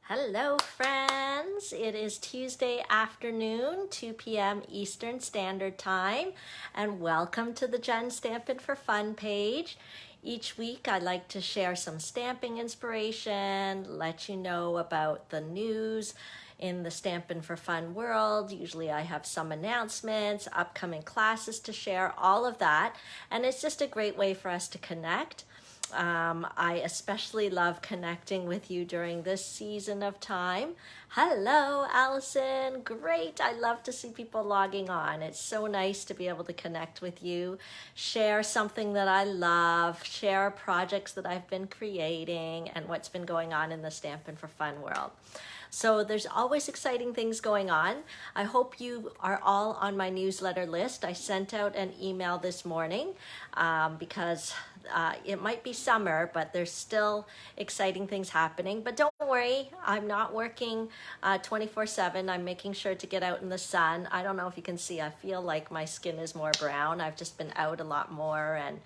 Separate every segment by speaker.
Speaker 1: Hello friends, it is Tuesday afternoon, 2 p.m. Eastern Standard Time, and welcome to the Jen Stampin' for Fun page. Each week I like to share some stamping inspiration, let you know about the news in the Stampin' for Fun world. Usually I have some announcements, upcoming classes to share, all of that, and it's just a great way for us to connect. I especially love connecting with you during this season of time. Hello, Allison. Great. I love to see people logging on. It's so nice to be able to connect with you, share something that I love, share projects that I've been creating, and what's been going on in the Stampin' for Fun world. So there's always exciting things going on. I hope you are all on my newsletter list. I sent out an email this morning because it might be summer, but there's still exciting things happening. But don't worry, I'm not working 24/7. I'm making sure to get out in the sun. I don't know if you can see, I feel like my skin is more brown. I've just been out a lot more and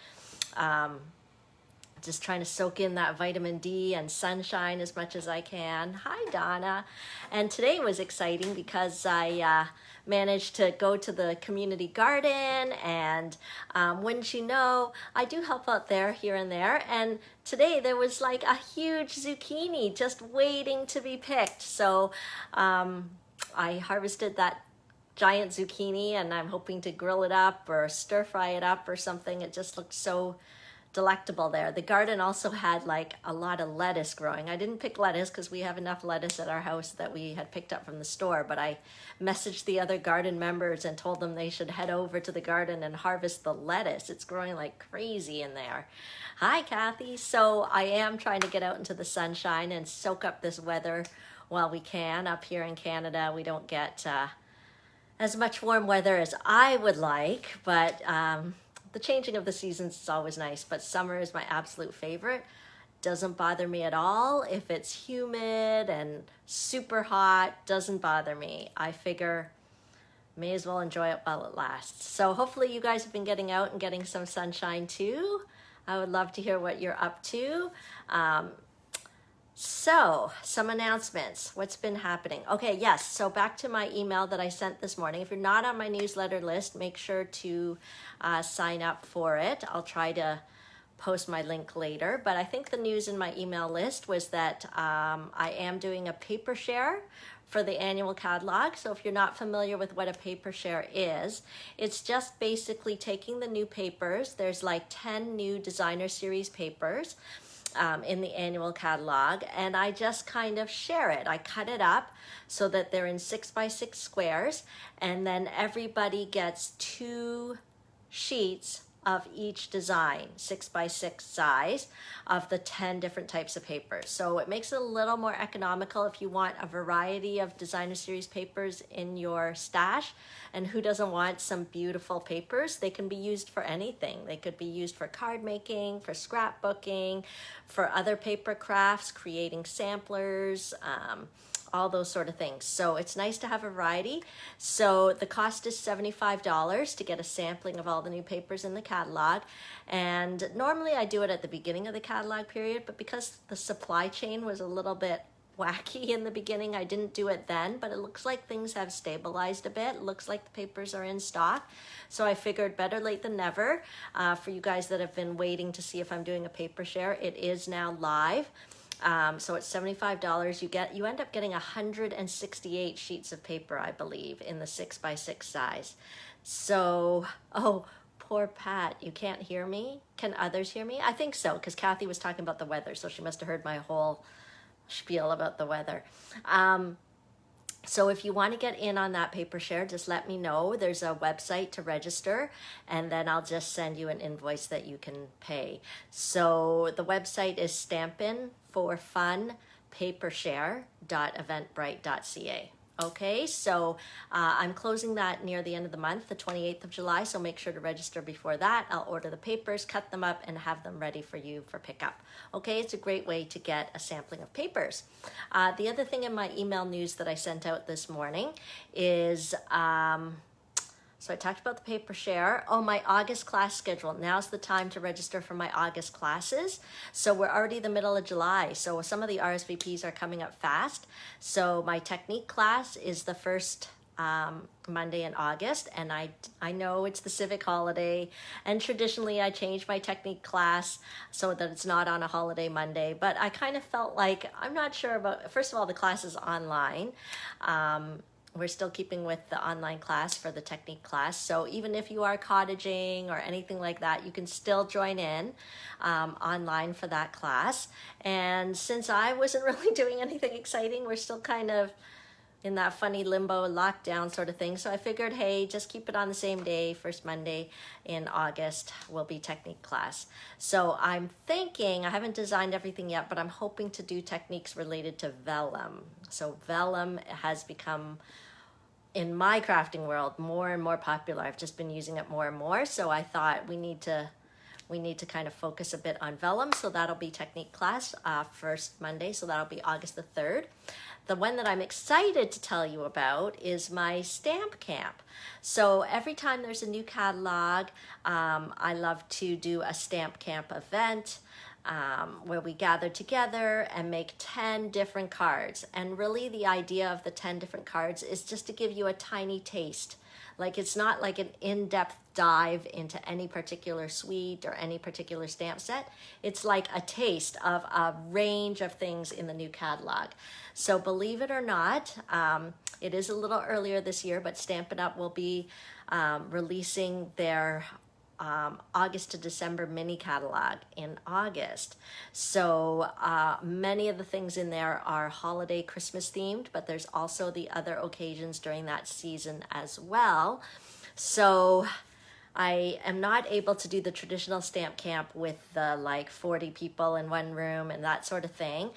Speaker 1: just trying to soak in that vitamin D and sunshine as much as I can. Hi, Donna. And today was exciting because I managed to go to the community garden, and wouldn't you know, I do help out there here and there. And today there was like a huge zucchini just waiting to be picked. So I harvested that giant zucchini, and I'm hoping to grill it up or stir fry it up or something. It just looked so delectable there. The garden also had like a lot of lettuce growing. I didn't pick lettuce because we have enough lettuce at our house that we had picked up from the store, but I messaged the other garden members and told them they should head over to the garden and harvest the lettuce. It's growing like crazy in there. Hi, Kathy. So I am trying to get out into the sunshine and soak up this weather while we can. Up here in Canada, we don't get as much warm weather as I would like, but the changing of the seasons is always nice, but summer is my absolute favorite. Doesn't bother me at all. If it's humid and super hot, doesn't bother me. I figure may as well enjoy it while it lasts. So hopefully you guys have been getting out and getting some sunshine too. I would love to hear what you're up to. So, some announcements. What's been happening? Okay, yes, so back to my email that I sent this morning. If you're not on my newsletter list, make sure to sign up for it. I'll try to post my link later, but I think the news in my email list was that I am doing a paper share for the annual catalog. So if you're not familiar with what a paper share is, it's just basically taking the new papers. There's like 10 new designer series papers in the annual catalog, and I just kind of share it. I cut it up so that they're in 6x6 squares, and then everybody gets 2 sheets of each design, 6x6 size, of the 10 different types of papers. So it makes it a little more economical if you want a variety of designer series papers in your stash. And who doesn't want some beautiful papers? They can be used for anything. They could be used for card making, for scrapbooking, for other paper crafts, creating samplers, all those sort of things. So it's nice to have a variety. So the cost is $75 to get a sampling of all the new papers in the catalog. And normally I do it at the beginning of the catalog period, but because the supply chain was a little bit wacky in the beginning, I didn't do it then, but it looks like things have stabilized a bit. It looks like the papers are in stock. So I figured better late than never. For you guys that have been waiting to see if I'm doing a paper share, it is now live. So it's $75. You end up getting 168 sheets of paper, I believe, in the 6x6 size. So, oh, poor Pat, you can't hear me? Can others hear me? I think so, because Kathy was talking about the weather, so she must have heard my whole spiel about the weather. So if you want to get in on that paper share, just let me know. There's a website to register, and then I'll just send you an invoice that you can pay. So the website is stampinforfunpapershare.eventbrite.ca. Okay, so I'm closing that near the end of the month, the 28th of July, so make sure to register before that. I'll order the papers, cut them up, and have them ready for you for pickup. Okay, it's a great way to get a sampling of papers. The other thing in my email news that I sent out this morning is So I talked about the paper share. Oh, my August class schedule. Now's the time to register for my August classes. So we're already the middle of July. So some of the RSVPs are coming up fast. So my technique class is the first Monday in August, and I know it's the civic holiday, and traditionally I change my technique class so that it's not on a holiday Monday, but I kind of felt like I'm not sure about, first of all, the class is online. We're still keeping with the online class for the technique class. So even if you are cottaging or anything like that, you can still join in online for that class. And since I wasn't really doing anything exciting, we're still kind of in that funny limbo lockdown sort of thing. So I figured, hey, just keep it on the same day, first Monday in August will be technique class. So I'm thinking, I haven't designed everything yet, but I'm hoping to do techniques related to vellum. So vellum has become, in my crafting world, more and more popular. I've just been using it more and more. So I thought we need to kind of focus a bit on vellum. So that'll be technique class first Monday. So that'll be August the 3rd. The one that I'm excited to tell you about is my stamp camp. So every time there's a new catalog, I love to do a stamp camp event where we gather together and make 10 different cards. And really the idea of the 10 different cards is just to give you a tiny taste. Like, it's not like an in-depth dive into any particular suite or any particular stamp set. It's like a taste of a range of things in the new catalog. So believe it or not, it is a little earlier this year, but Stampin' Up! Will be releasing their August to December mini catalog in August. So many of the things in there are holiday Christmas themed, but there's also the other occasions during that season as well. So I am not able to do the traditional stamp camp with the like 40 people in one room and that sort of thing.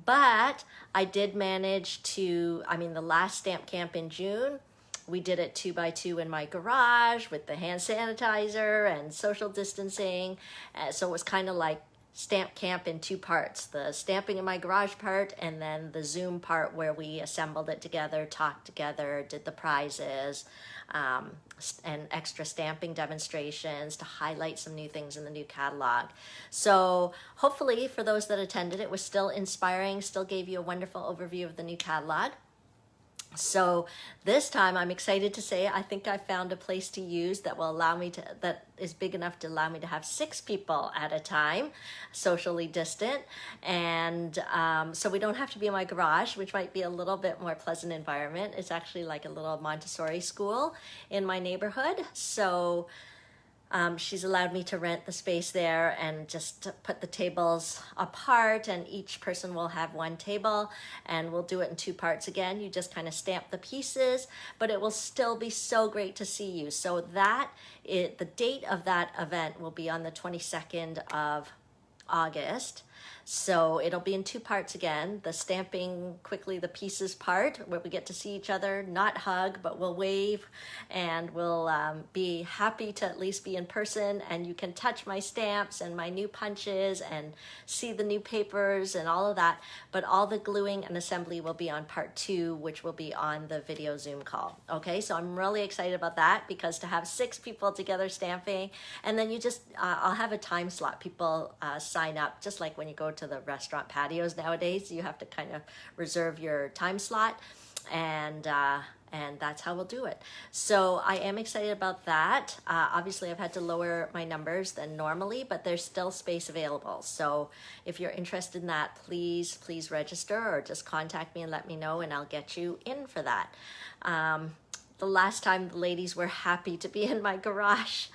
Speaker 1: But I did manage to, the last stamp camp in June, we did it 2x2 in my garage with the hand sanitizer and social distancing. So it was kind of like stamp camp in two parts, the stamping in my garage part and then the Zoom part where we assembled it together, talked together, did the prizes, and extra stamping demonstrations to highlight some new things in the new catalog. So hopefully for those that attended, it was still inspiring, still gave you a wonderful overview of the new catalog. So this time I'm excited to say I think I found a place to use that will allow me to, that is big enough to allow me to have 6 people at a time, socially distant. And so we don't have to be in my garage, which might be a little bit more pleasant environment. It's actually like a little Montessori school in my neighborhood. So she's allowed me to rent the space there and just put the tables apart, and each person will have one table, and we'll do it in 2 parts again. You just kind of stamp the pieces, but it will still be so great to see you. So the date of that event will be on the 22nd of August. So it'll be in 2 parts again, the stamping quickly the pieces part where we get to see each other, not hug, but we'll wave, and we'll be happy to at least be in person, and you can touch my stamps and my new punches and see the new papers and all of that. But all the gluing and assembly will be on part 2, which will be on the video Zoom call. Okay, so I'm really excited about that, because to have 6 people together stamping, and then you just, I'll have a time slot. People sign up, just like when you go to the restaurant patios nowadays, you have to kind of reserve your time slot, and that's how we'll do it. So I am excited about that. Obviously I've had to lower my numbers than normally, but there's still space available. So if you're interested in that, please register, or just contact me and let me know, and I'll get you in for that. The last time the ladies were happy to be in my garage,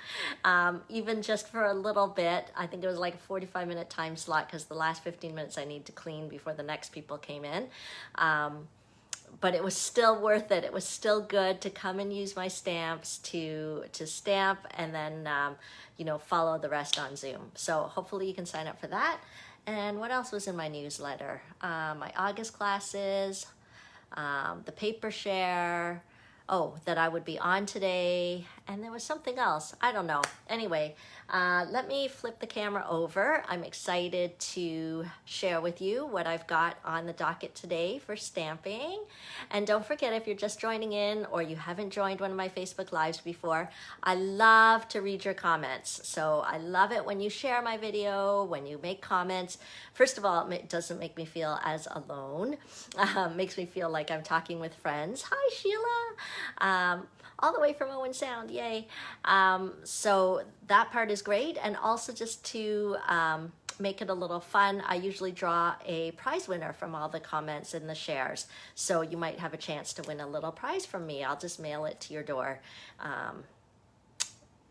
Speaker 1: even just for a little bit. I think it was like a 45-minute time slot, because the last 15 minutes I need to clean before the next people came in. But it was still worth it. It was still good to come and use my stamps to stamp, and then follow the rest on Zoom. So hopefully you can sign up for that. And what else was in my newsletter? My August classes, the paper share, oh, that I would be on today, and there was something else. I don't know. Anyway, let me flip the camera over. I'm excited to share with you what I've got on the docket today for stamping. And don't forget, if you're just joining in or you haven't joined one of my Facebook Lives before, I love to read your comments. So I love it when you share my video, when you make comments. First of all, it doesn't make me feel as alone. Makes me feel like I'm talking with friends. Hi, Sheila. All the way from Owen Sound, yay. So that part is great. And also just to make it a little fun, I usually draw a prize winner from all the comments and the shares. So you might have a chance to win a little prize from me. I'll just mail it to your door.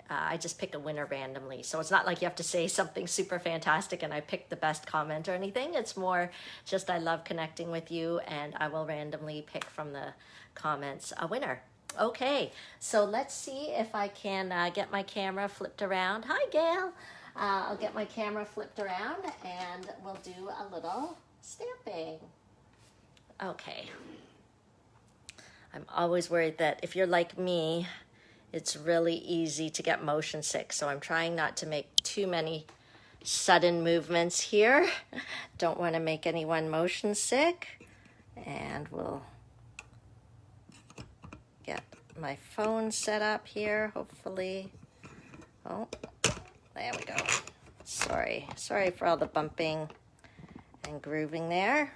Speaker 1: I just pick a winner randomly. So it's not like you have to say something super fantastic and I pick the best comment or anything. It's more just I love connecting with you, and I will randomly pick from the comments a winner. Okay, so let's see if I can get my camera flipped around. Hi, Gail. I'll get my camera flipped around and we'll do a little stamping. Okay. I'm always worried that if you're like me, it's really easy to get motion sick. So I'm trying not to make too many sudden movements here. Don't want to make anyone motion sick. And we'll get my phone set up here, hopefully. Oh, there we go. Sorry for all the bumping and grooving there.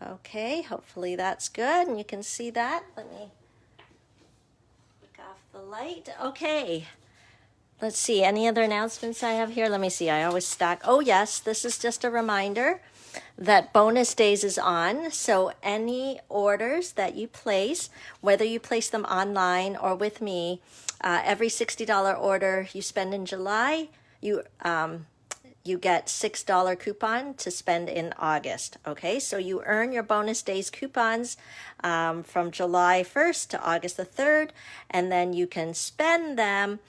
Speaker 1: Okay, hopefully that's good and you can see that. Let me look off the light. Okay, let's see, any other announcements I have here? Let me see, I always stack. Oh yes, this is just a reminder that bonus days is on. So any orders that you place, whether you place them online or with me, every $60 order you spend in July, you get $6 coupon to spend in August. Okay, so you earn your bonus days coupons from July 1st to August the 3rd, and then you can spend them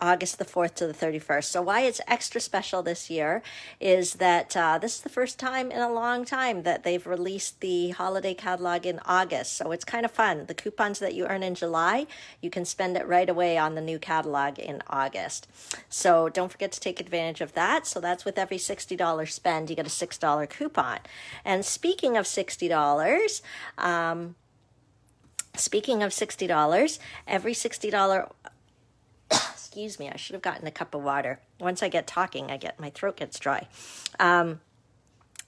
Speaker 1: August the 4th to the 31st. So why it's extra special this year is that this is the first time in a long time that they've released the holiday catalog in August. So it's kind of fun. The coupons that you earn in July, you can spend it right away on the new catalog in August. So don't forget to take advantage of that. So that's with every $60 spend, you get a $6 coupon. And speaking of $60, every $60 excuse me, I should have gotten a cup of water. Once I get talking, my throat gets dry.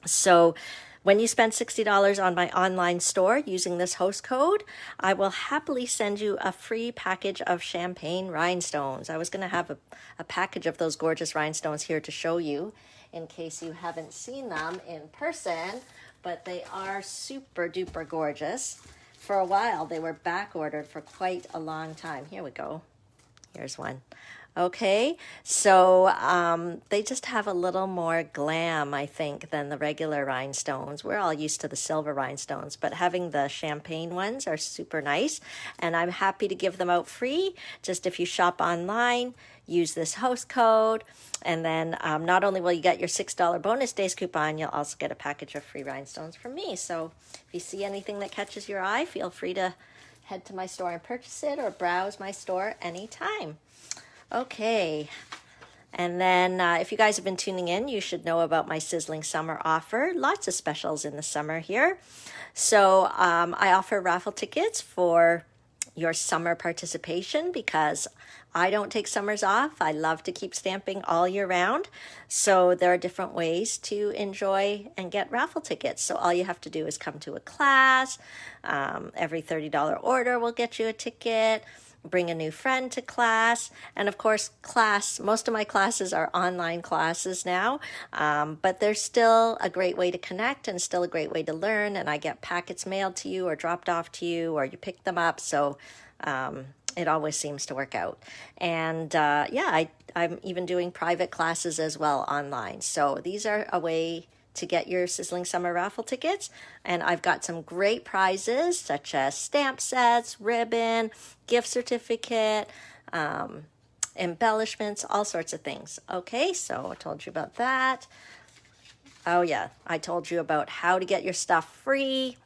Speaker 1: So when you spend $60 on my online store using this host code, I will happily send you a free package of champagne rhinestones. I was going to have a package of those gorgeous rhinestones here to show you in case you haven't seen them in person, but they are super duper gorgeous. For a while, they were back ordered for quite a long time. Here we go. Here's one. Okay, so they just have a little more glam, I think, than the regular rhinestones. We're all used to the silver rhinestones, but having the champagne ones are super nice, and I'm happy to give them out free. Just if you shop online, use this host code, and then not only will you get your $6 bonus days coupon, you'll also get a package of free rhinestones from me. So if you see anything that catches your eye, feel free to head to my store and purchase it or browse my store anytime. Okay, and then if you guys have been tuning in, you should know about my sizzling summer offer. Lots of specials in the summer here. So I offer raffle tickets for your summer participation because I don't take summers off. I love to keep stamping all year round. So there are different ways to enjoy and get raffle tickets. So all you have to do is come to a class. Every $30 order will get you a ticket. Bring a new friend to class. And of course, most of my classes are online classes now, but there's still a great way to connect and still a great way to learn. And I get packets mailed to you or dropped off to you, or you pick them up. So it always seems to work out. And I'm even doing private classes as well online. So these are a way to get your Sizzling Summer raffle tickets. And I've got some great prizes such as stamp sets, ribbon, gift certificate, embellishments, all sorts of things. Okay, so I told you about that. Oh yeah, I told you about how to get your stuff free.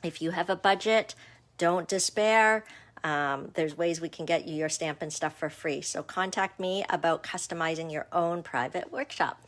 Speaker 1: If you have a budget, don't despair. There's ways we can get you your Stampin' Stuff for free. So contact me about customizing your own private workshop.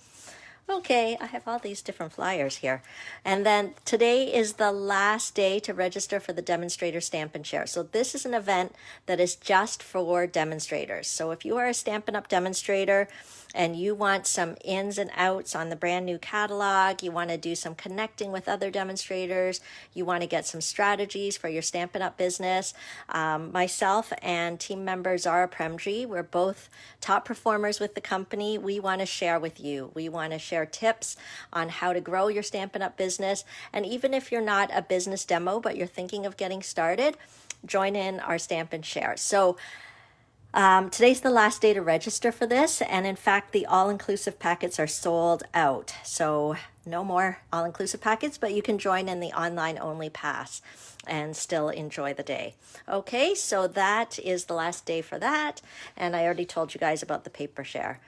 Speaker 1: Okay, I have all these different flyers here. And then today is the last day to register for the Demonstrator Stampin' Share. So this is an event that is just for demonstrators. So if you are a Stampin' Up! Demonstrator and you want some ins and outs on the brand new catalog, you want to do some connecting with other demonstrators, you want to get some strategies for your Stampin' Up! Business, myself and team member Zara Premji, we're both top performers with the company. We want to share with you. We want to share tips on how to grow your Stampin' Up! Business. And even if you're not a business demo, but you're thinking of getting started, join in our Stampin' Share. So today's the last day to register for this. And in fact, the all-inclusive packets are sold out. So no more all-inclusive packets, but you can join in the online-only pass and still enjoy the day. Okay, so that is the last day for that. And I already told you guys about the paper share.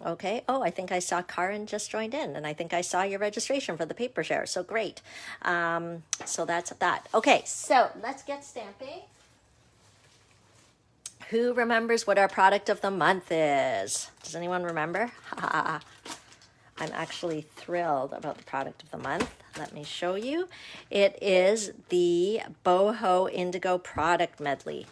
Speaker 1: Okay. Oh, I think I saw Karen just joined in, and I think I saw your registration for the paper share. So great. So that's that. Okay, so let's get stamping. Who remembers what our product of the month is? Does anyone remember? I'm actually thrilled about the product of the month. Let me show you. It is the Boho Indigo Product Medley.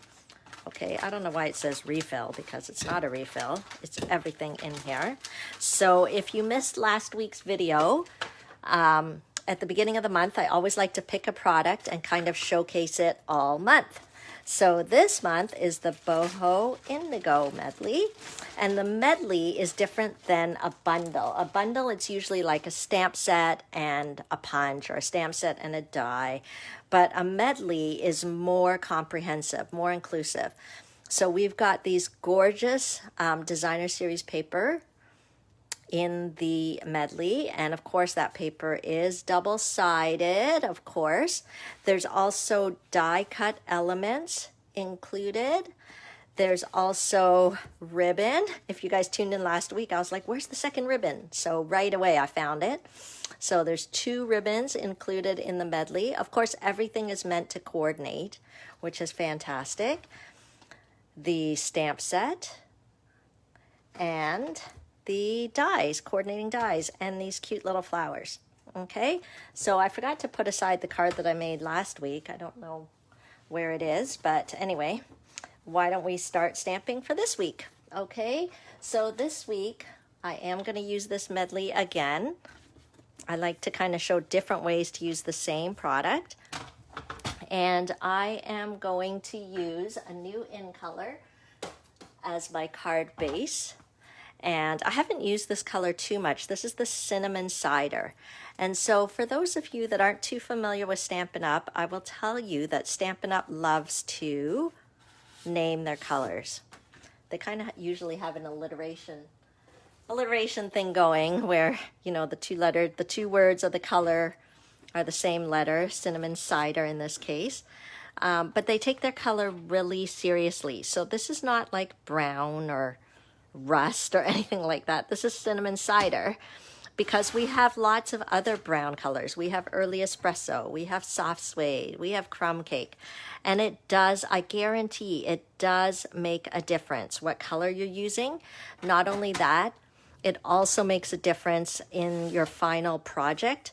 Speaker 1: Okay, I don't know why it says refill, because it's not a refill. It's everything in here. So if you missed last week's video, at the beginning of the month, I always like to pick a product and kind of showcase it all month. So this month is the Boho Indigo Medley, and the medley is different than a bundle. A bundle, it's usually like a stamp set and a punch, or a stamp set and a die, but a medley is more comprehensive, more inclusive. So we've got these gorgeous designer series paper in the medley, and of course that paper is double-sided, of course. There's also die cut elements included. There's also ribbon. If you guys tuned in last week, I was like, where's the second ribbon? So right away I found it. So there's 2 ribbons included in the medley. Of course, everything is meant to coordinate, which is fantastic. The stamp set and the dies, coordinating dies, and these cute little flowers. Okay, so I forgot to put aside the card that I made last week. I don't know where it is, but anyway, why don't we start stamping for this week? Okay, so this week I am going to use this medley again. I like to kind of show different ways to use the same product. And I am going to use a new in color as my card base. And I haven't used this color too much. This is the Cinnamon Cider. And so for those of you that aren't too familiar with Stampin' Up, I will tell you that Stampin' Up loves to name their colors. They kind of usually have an alliteration thing going where, you know, the two words of the color are the same letter, Cinnamon Cider in this case. But they take their color really seriously. So this is not like brown or rust or anything like that. This is Cinnamon Cider because we have lots of other brown colors. We have early espresso, we have soft suede, we have crumb cake. And it does, I guarantee, it does make a difference what color you're using. Not only that, it also makes a difference in your final project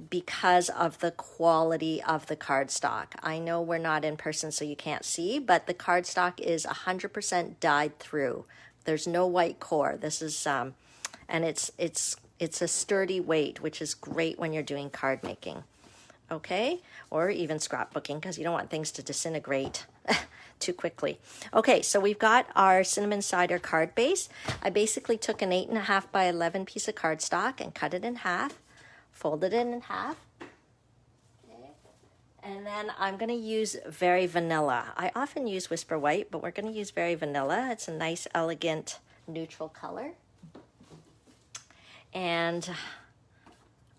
Speaker 1: because of the quality of the cardstock. I know we're not in person so you can't see, but the cardstock is 100% dyed through. There's no white core. This is, and it's a sturdy weight, which is great when you're doing card making, okay? Or even scrapbooking, because you don't want things to disintegrate too quickly. Okay, so we've got our Cinnamon Cider card base. I basically took an 8.5 by 11 piece of cardstock and cut it in half, folded it in half. And then I'm going to use Very Vanilla. I often use Whisper White, but we're going to use Very Vanilla. It's a nice, elegant, neutral color. And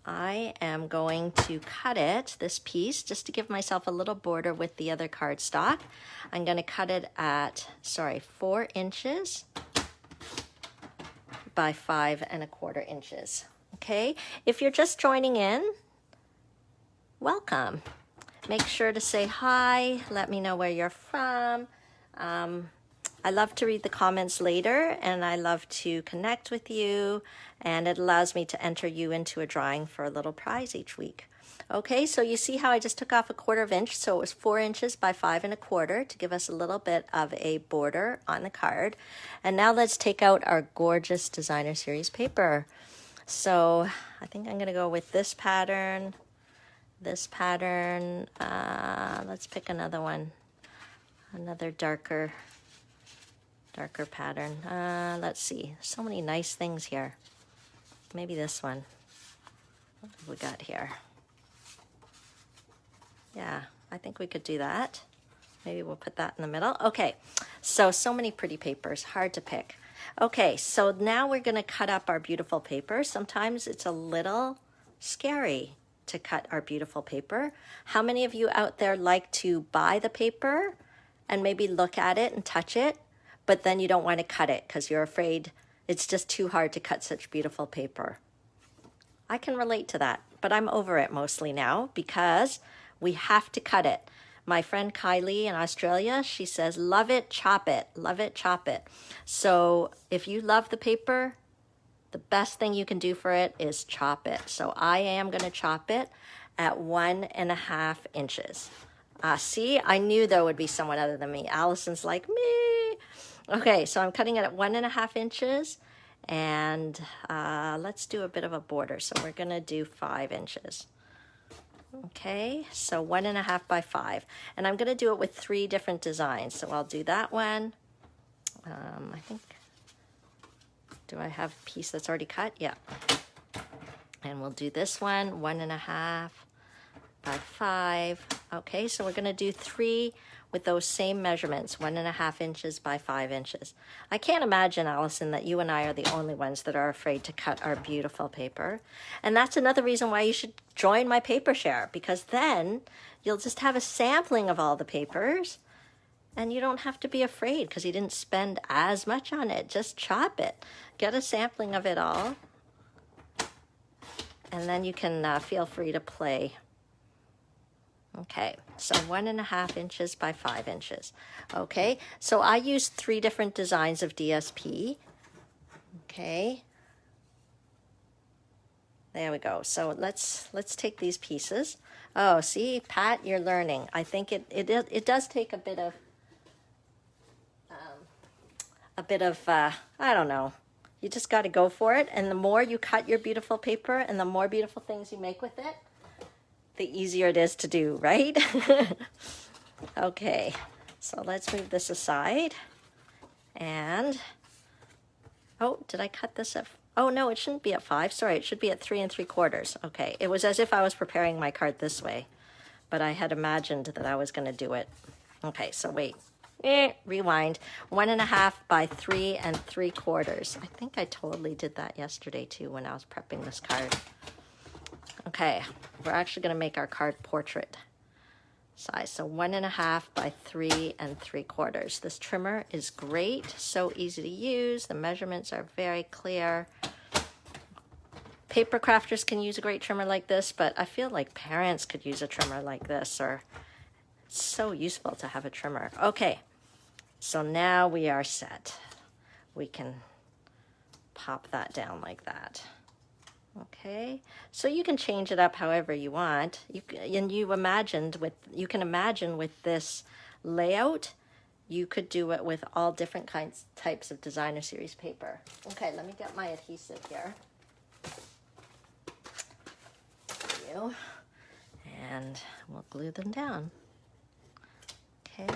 Speaker 1: I am going to cut it, this piece, just to give myself a little border with the other cardstock. I'm going to cut it at, 4 inches by 5¼ inches. Okay, if you're just joining in, welcome. make sure to say hi. Let me know where you're from. I love to read the comments later, and I love to connect with you, and it allows me to enter you into a drawing for a little prize each week. Okay, so you see how I just took off 1/4 inch, so it was 4 inches by 5 1/4 to give us a little bit of a border on the card. And now let's take out our gorgeous designer series paper. So I think I'm gonna go with this pattern, let's pick another one, another darker pattern. Let's see, so many nice things here. Maybe this one. What have we got here? Yeah, I think we could do that. Maybe we'll put that in the middle. Okay, so many pretty papers, hard to pick. Okay, so now we're gonna cut up our beautiful paper. Sometimes it's a little scary to cut our beautiful paper. How many of you out there like to buy the paper and maybe look at it and touch it, but then you don't want to cut it because you're afraid it's just too hard to cut such beautiful paper? I can relate to that, but I'm over it mostly now because we have to cut it. My friend Kylie in Australia, she says, love it, chop it, love it, chop it. So if you love the paper, the best thing you can do for it is chop it. So I am gonna chop it at 1.5 inches. See, I knew there would be someone other than me. Allison's like, me. Okay, so I'm cutting it at 1.5 inches, and let's do a bit of a border. So we're gonna do 5 inches. Okay, so 1.5 by 5. And I'm gonna do it with 3 different designs. So I'll do that one. I think, do I have a piece that's already cut? Yeah. And we'll do this one, 1.5 by 5. Okay, so we're gonna do 3 with those same measurements, 1.5 inches by 5 inches. I can't imagine, Allison, that you and I are the only ones that are afraid to cut our beautiful paper. And that's another reason why you should join my paper share, because then you'll just have a sampling of all the papers and you don't have to be afraid because you didn't spend as much on it. Just chop it, get a sampling of it all, and then you can feel free to play. Okay, so 1.5 inches by 5 inches. Okay, so I used 3 different designs of DSP. Okay, there we go. So let's take these pieces. Oh, see, Pat, you're learning. I think it does take a bit of I don't know. You just got to go for it. And the more you cut your beautiful paper and the more beautiful things you make with it, the easier it is to do, right? Okay, so let's move this aside. And, oh, did I cut this at, oh no, it shouldn't be at 5. Sorry, it should be at 3 3/4. Okay, it was as if I was preparing my card this way, but I had imagined that I was gonna do it. Okay, so wait, rewind. 1.5 by 3 3/4. I think I totally did that yesterday too when I was prepping this card. Okay, we're actually going to make our card portrait size. So 1.5 by 3 3/4. This trimmer is great, so easy to use. The measurements are very clear. Paper crafters can use a great trimmer like this, but I feel like parents could use a trimmer like this, or it's so useful to have a trimmer. Okay, so now we are set. We can pop that down like that. Okay, so you can change it up however you want. You can imagine with this layout, you could do it with all different types of designer series paper. Okay, let me get my adhesive here. And we'll glue them down. Okay.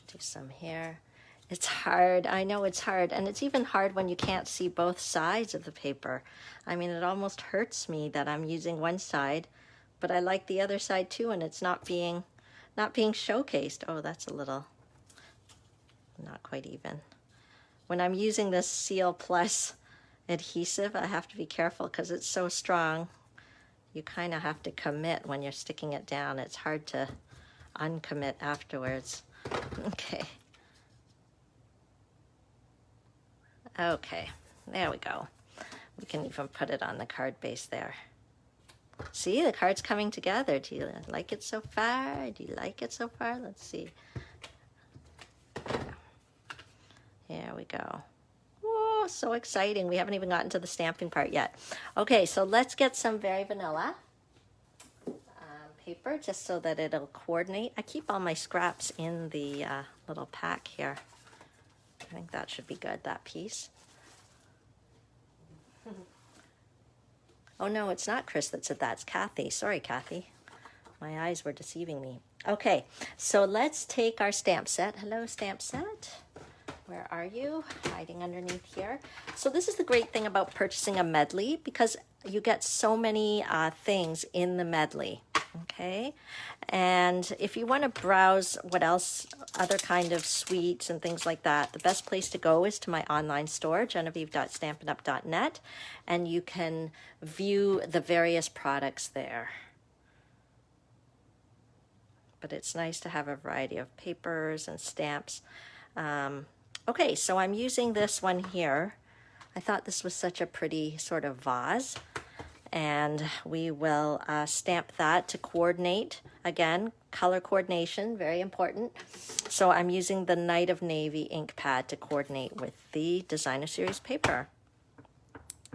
Speaker 1: Do some here. It's hard. I know it's hard. And it's even hard when you can't see both sides of the paper. I mean, it almost hurts me that I'm using one side, but I like the other side too, and it's not being showcased. Oh, that's a little not quite even. When I'm using this Seal Plus adhesive, I have to be careful because it's so strong. You kind of have to commit when you're sticking it down. It's hard to uncommit afterwards. Okay. Okay, there we go. We can even put it on the card base there. See, the card's coming together. Do you like it so far? Do you like it so far? Let's see. Here we go. Whoa, so exciting. We haven't even gotten to the stamping part yet. Okay, so let's get some Very Vanilla paper just so that it'll coordinate. I keep all my scraps in the little pack here. I think that should be good, that piece. Oh no, it's not Chris that said that, it's Kathy. Sorry, Kathy. My eyes were deceiving me. Okay, so let's take our stamp set. Hello, stamp set. Where are you? Hiding underneath here. So this is the great thing about purchasing a medley, because you get so many things in the medley. Okay, and if you want to browse what else, other kind of sweets and things like that, the best place to go is to my online store, genevieve.stampinup.net, and you can view the various products there. But it's nice to have a variety of papers and stamps. Okay, so I'm using this one here. I thought this was such a pretty sort of vase. And we will stamp that to coordinate. Again, color coordination, very important. So I'm using the Night of Navy ink pad to coordinate with the Designer Series paper.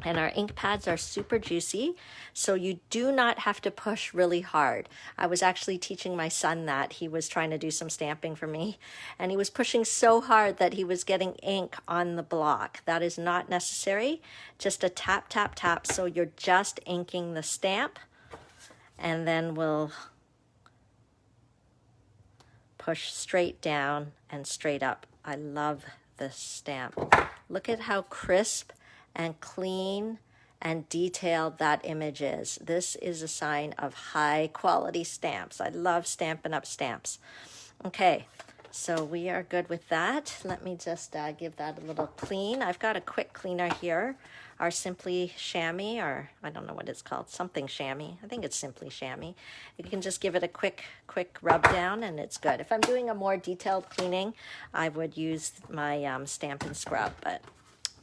Speaker 1: And our ink pads are super juicy, so you do not have to push really hard. I was actually teaching my son that. He was trying to do some stamping for me, and he was pushing so hard that he was getting ink on the block. That is not necessary. Just a tap, tap, tap, so you're just inking the stamp, and then we'll push straight down and straight up. I love this stamp. Look at how crisp and clean and detailed that image is. This is a sign of high quality stamps. I love Stampin' Up! Stamps. Okay, so we are good with that. Let me just give that a little clean. I've got a quick cleaner here. Our Simply Chamois, or I don't know what it's called, something chamois. I think it's Simply Chamois. You can just give it a quick rub down and it's good. If I'm doing a more detailed cleaning, I would use my Stampin' Scrub, but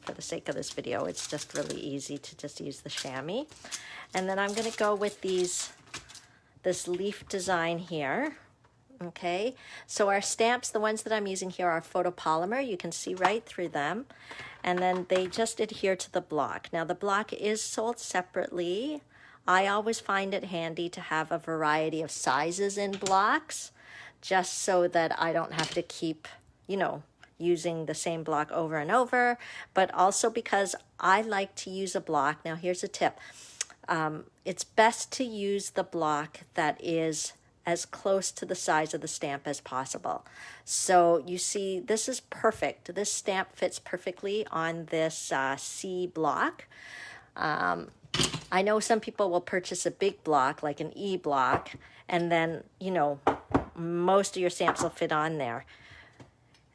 Speaker 1: for the sake of this video, it's just really easy to just use the chamois. And then I'm going to go with this leaf design here. Okay, so our stamps, the ones that I'm using here, are photopolymer. You can see right through them. And then they just adhere to the block. Now the block is sold separately. I always find it handy to have a variety of sizes in blocks, just so that I don't have to keep, using the same block over and over, but also because I like to use a block. Now here's a tip. It's best to use the block that is as close to the size of the stamp as possible. So you see, this is perfect. This stamp fits perfectly on this C block. I know some people will purchase a big block, like an E block, and then, most of your stamps will fit on there.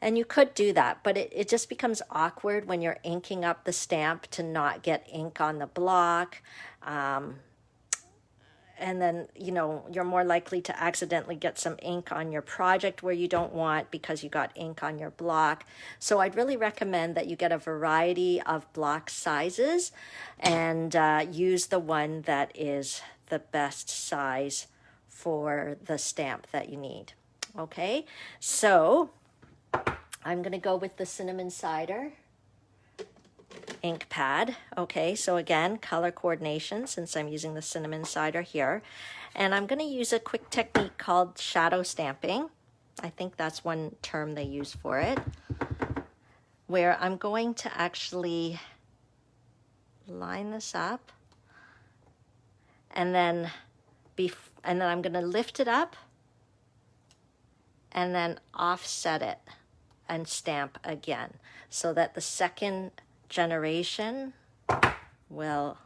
Speaker 1: And you could do that, but it just becomes awkward when you're inking up the stamp to not get ink on the block. And then, you're more likely to accidentally get some ink on your project where you don't want because you got ink on your block. So I'd really recommend that you get a variety of block sizes and use the one that is the best size for the stamp that you need. Okay, so I'm going to go with the Cinnamon Cider ink pad. Okay, so again, color coordination, since I'm using the Cinnamon Cider here. And I'm going to use a quick technique called shadow stamping. I think that's one term they use for it, where I'm going to actually line this up, and then I'm going to lift it up and then offset it and stamp again, so that the second generation will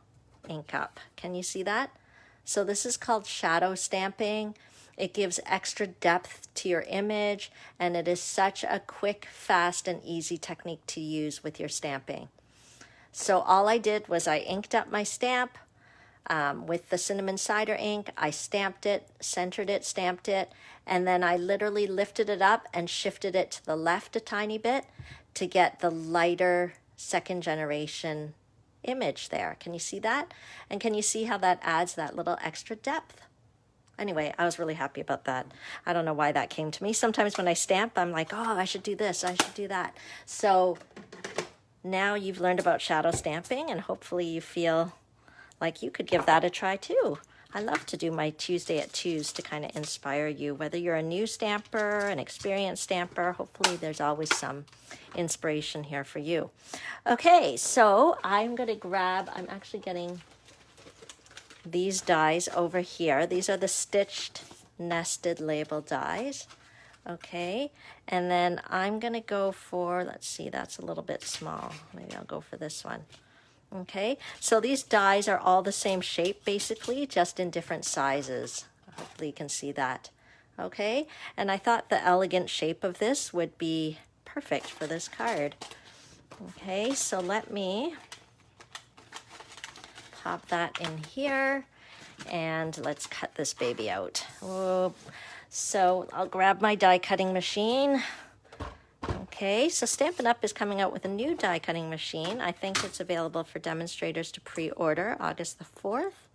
Speaker 1: ink up. Can you see that? So this is called shadow stamping. It gives extra depth to your image, and it is such a quick, fast, and easy technique to use with your stamping. So all I did was I inked up my stamp with the Cinnamon Cider ink. I stamped it, centered it, stamped it, and then I literally lifted it up and shifted it to the left a tiny bit to get the lighter second generation image there. Can you see that? And can you see how that adds that little extra depth? Anyway, I was really happy about that. I don't know why that came to me. Sometimes when I stamp, I'm like, oh, I should do this, I should do that. So now you've learned about shadow stamping, and hopefully you feel like you could give that a try too. I love to do my Tuesday at 2s to kind of inspire you. Whether you're a new stamper, an experienced stamper, hopefully there's always some inspiration here for you. Okay, so I'm going to grab, I'm actually getting these dies over here. These are the stitched nested label dies. Okay, and then I'm going to go for, let's see, that's a little bit small. Maybe I'll go for this one. Okay, so these dies are all the same shape basically, just in different sizes. Hopefully you can see that. Okay, and I thought the elegant shape of this would be perfect for this card. Okay, so let me pop that in here and let's cut this baby out. Oh, so I'll grab my die cutting machine. Okay, so Stampin' Up! Is coming out with a new die cutting machine. I think it's available for demonstrators to pre-order August the 4th.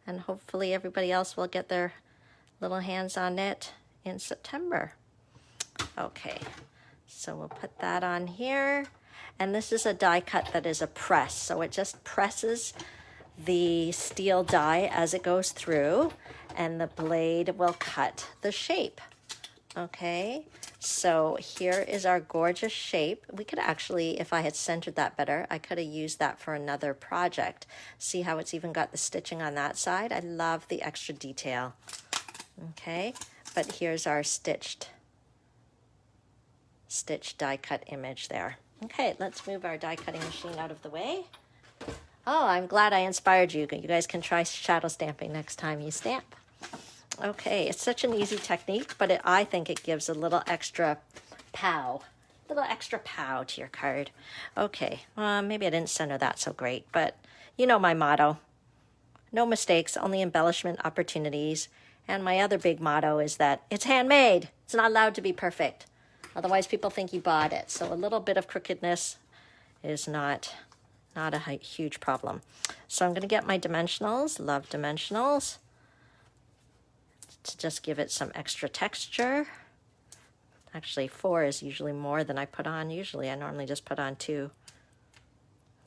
Speaker 1: And hopefully everybody else will get their little hands on it in September. Okay, so we'll put that on here. And this is a die cut that is a press. So it just presses the steel die as it goes through, and the blade will cut the shape. Okay, so here is our gorgeous shape. We could actually, if I had centered that better, I could have used that for another project. See how it's even got the stitching on that side? I love the extra detail. Okay, but here's our stitched die cut image there. Okay, let's move our die cutting machine out of the way. Oh, I'm glad I inspired you. You guys can try shadow stamping next time you stamp. Okay, it's such an easy technique, but I think it gives a little extra pow to your card. Okay, maybe I didn't center that so great, but you know my motto. No mistakes, only embellishment opportunities. And my other big motto is that it's handmade. It's not allowed to be perfect. Otherwise, people think you bought it. So a little bit of crookedness is not a huge problem. So I'm going to get my dimensionals. Love dimensionals, to just give it some extra texture. Actually, 4 is usually more than I put on. Usually I normally just put on 2.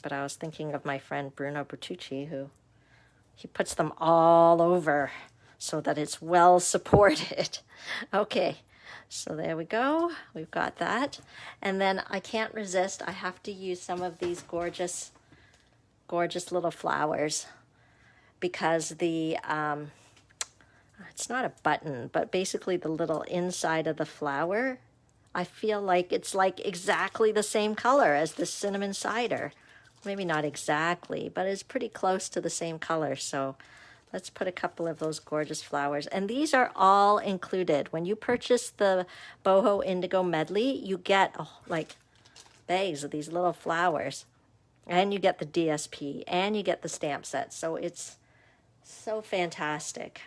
Speaker 1: But I was thinking of my friend Bruno Bertucci, who he puts them all over so that it's well supported. Okay, so there we go. We've got that. And then I can't resist. I have to use some of these gorgeous little flowers, because the it's not a button, but basically the little inside of the flower, I feel like it's like exactly the same color as the cinnamon cider. Maybe not exactly, but it's pretty close to the same color. So let's put a couple of those gorgeous flowers. And these are all included. When you purchase the Boho Indigo Medley, you get like bags of these little flowers. And you get the DSP, and you get the stamp set. So it's so fantastic.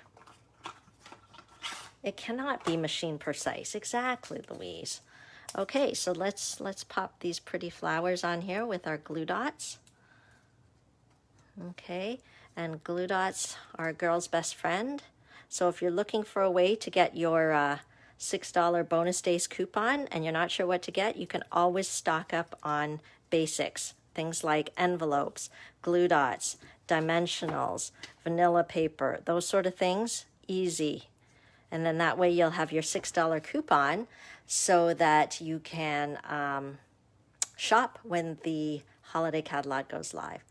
Speaker 1: It cannot be machine precise. Exactly, Louise. Okay, so let's pop these pretty flowers on here with our glue dots. Okay, and glue dots are a girl's best friend. So if you're looking for a way to get your $6 bonus days coupon and you're not sure what to get, you can always stock up on basics. Things like envelopes, glue dots, dimensionals, vanilla paper, those sort of things, easy. And then that way you'll have your $6 coupon so that you can shop when the holiday catalog goes live.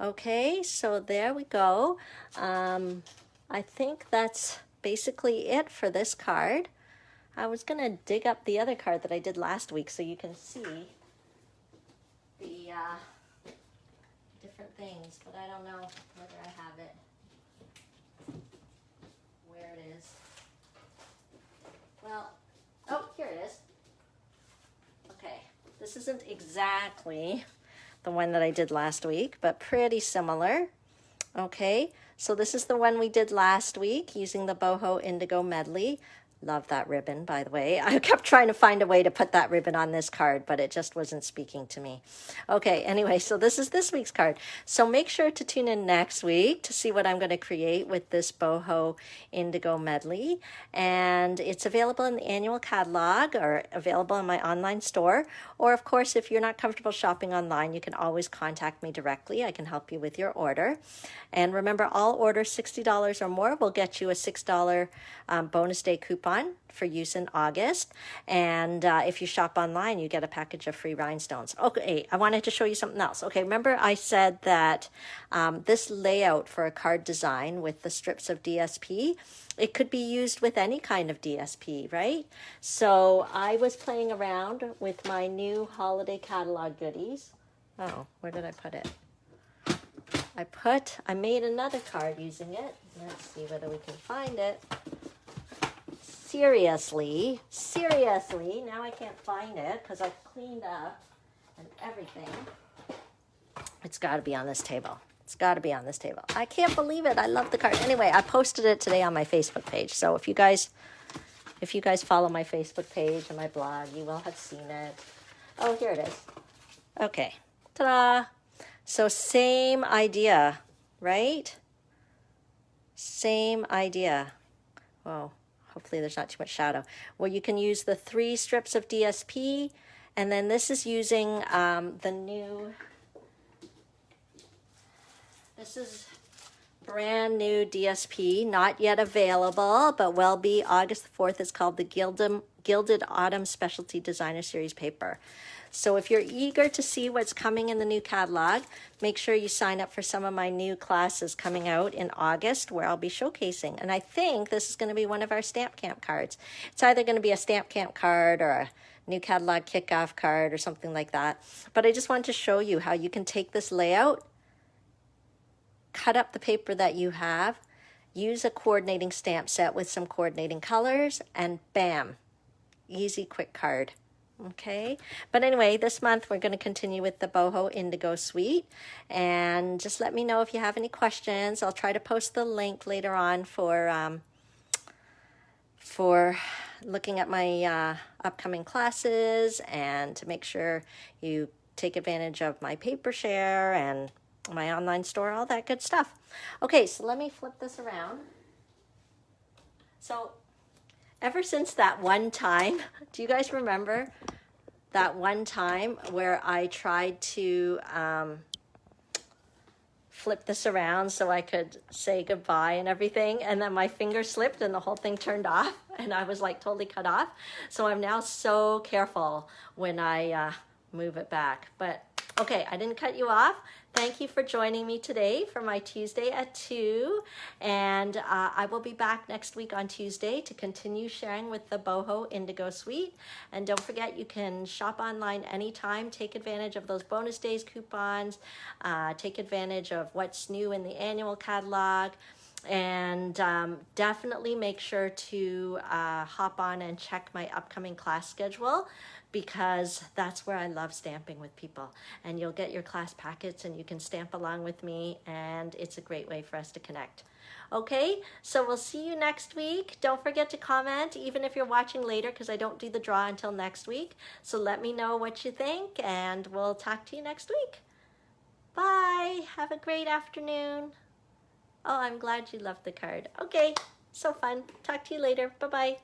Speaker 1: Okay, so there we go. I think that's basically it for this card. I was going to dig up the other card that I did last week so you can see the different things, but I don't know whether I have it, where it is. Well, oh, here it is. Okay, this isn't exactly the one that I did last week, but pretty similar. Okay, so this is the one we did last week using the Boho Indigo Medley. Love that ribbon, by the way. I kept trying to find a way to put that ribbon on this card, but it just wasn't speaking to me. Okay, anyway, so this is this week's card. So make sure to tune in next week to see what I'm going to create with this Boho Indigo Medley. And it's available in the annual catalog or available in my online store. Or, of course, if you're not comfortable shopping online, you can always contact me directly. I can help you with your order. And remember, all orders $60 or more will get you a $6 bonus day coupon for use in August. And if you shop online, you get a package of free rhinestones. Okay, I wanted to show you something else. Okay, remember I said that this layout for a card design with the strips of DSP, it could be used with any kind of DSP, right? So I was playing around with my new holiday catalog goodies. Oh, where did I put it? I made another card using it. Let's see whether we can find it. Seriously, now I can't find it because I've cleaned up and everything. It's got to be on this table. It's got to be on this table. I can't believe it. I love the card. Anyway, I posted it today on my Facebook page. So if you guys follow my Facebook page and my blog, you will have seen it. Oh, here it is. Okay. Ta-da! So same idea, right? Same idea. Whoa. Hopefully there's not too much shadow. Well, you can use the 3 strips of DSP, and then this is using this is brand new DSP, not yet available, but will be August 4th. It's called the Gilded Autumn Specialty Designer Series paper. So if you're eager to see what's coming in the new catalog, make sure you sign up for some of my new classes coming out in August where I'll be showcasing. And I think this is going to be one of our Stamp Camp cards. It's either going to be a Stamp Camp card or a new catalog kickoff card or something like that. But I just wanted to show you how you can take this layout, cut up the paper that you have, use a coordinating stamp set with some coordinating colors, and bam, easy, quick card. Okay, but anyway, this month we're going to continue with the Boho Indigo Suite, and just let me know if you have any questions. I'll try to post the link later on for looking at my upcoming classes and to make sure you take advantage of my paper share and my online store, all that good stuff. Okay, so let me flip this around. So ever since that one time, do you guys remember that one time where I tried to flip this around so I could say goodbye and everything, and then my finger slipped and the whole thing turned off and I was like totally cut off? So I'm now so careful when I move it back. But okay, I didn't cut you off. Thank you for joining me today for my Tuesday at 2. And I will be back next week on Tuesday to continue sharing with the Boho Indigo Suite. And don't forget, you can shop online anytime. Take advantage of those bonus days coupons. Take advantage of what's new in the annual catalog. And definitely make sure to hop on and check my upcoming class schedule, because that's where I love stamping with people. And you'll get your class packets and you can stamp along with me, and it's a great way for us to connect. Okay, so we'll see you next week. Don't forget to comment, even if you're watching later, because I don't do the draw until next week. So let me know what you think, and we'll talk to you next week. Bye. Have a great afternoon. Oh, I'm glad you loved the card. Okay, so fun. Talk to you later. Bye-bye.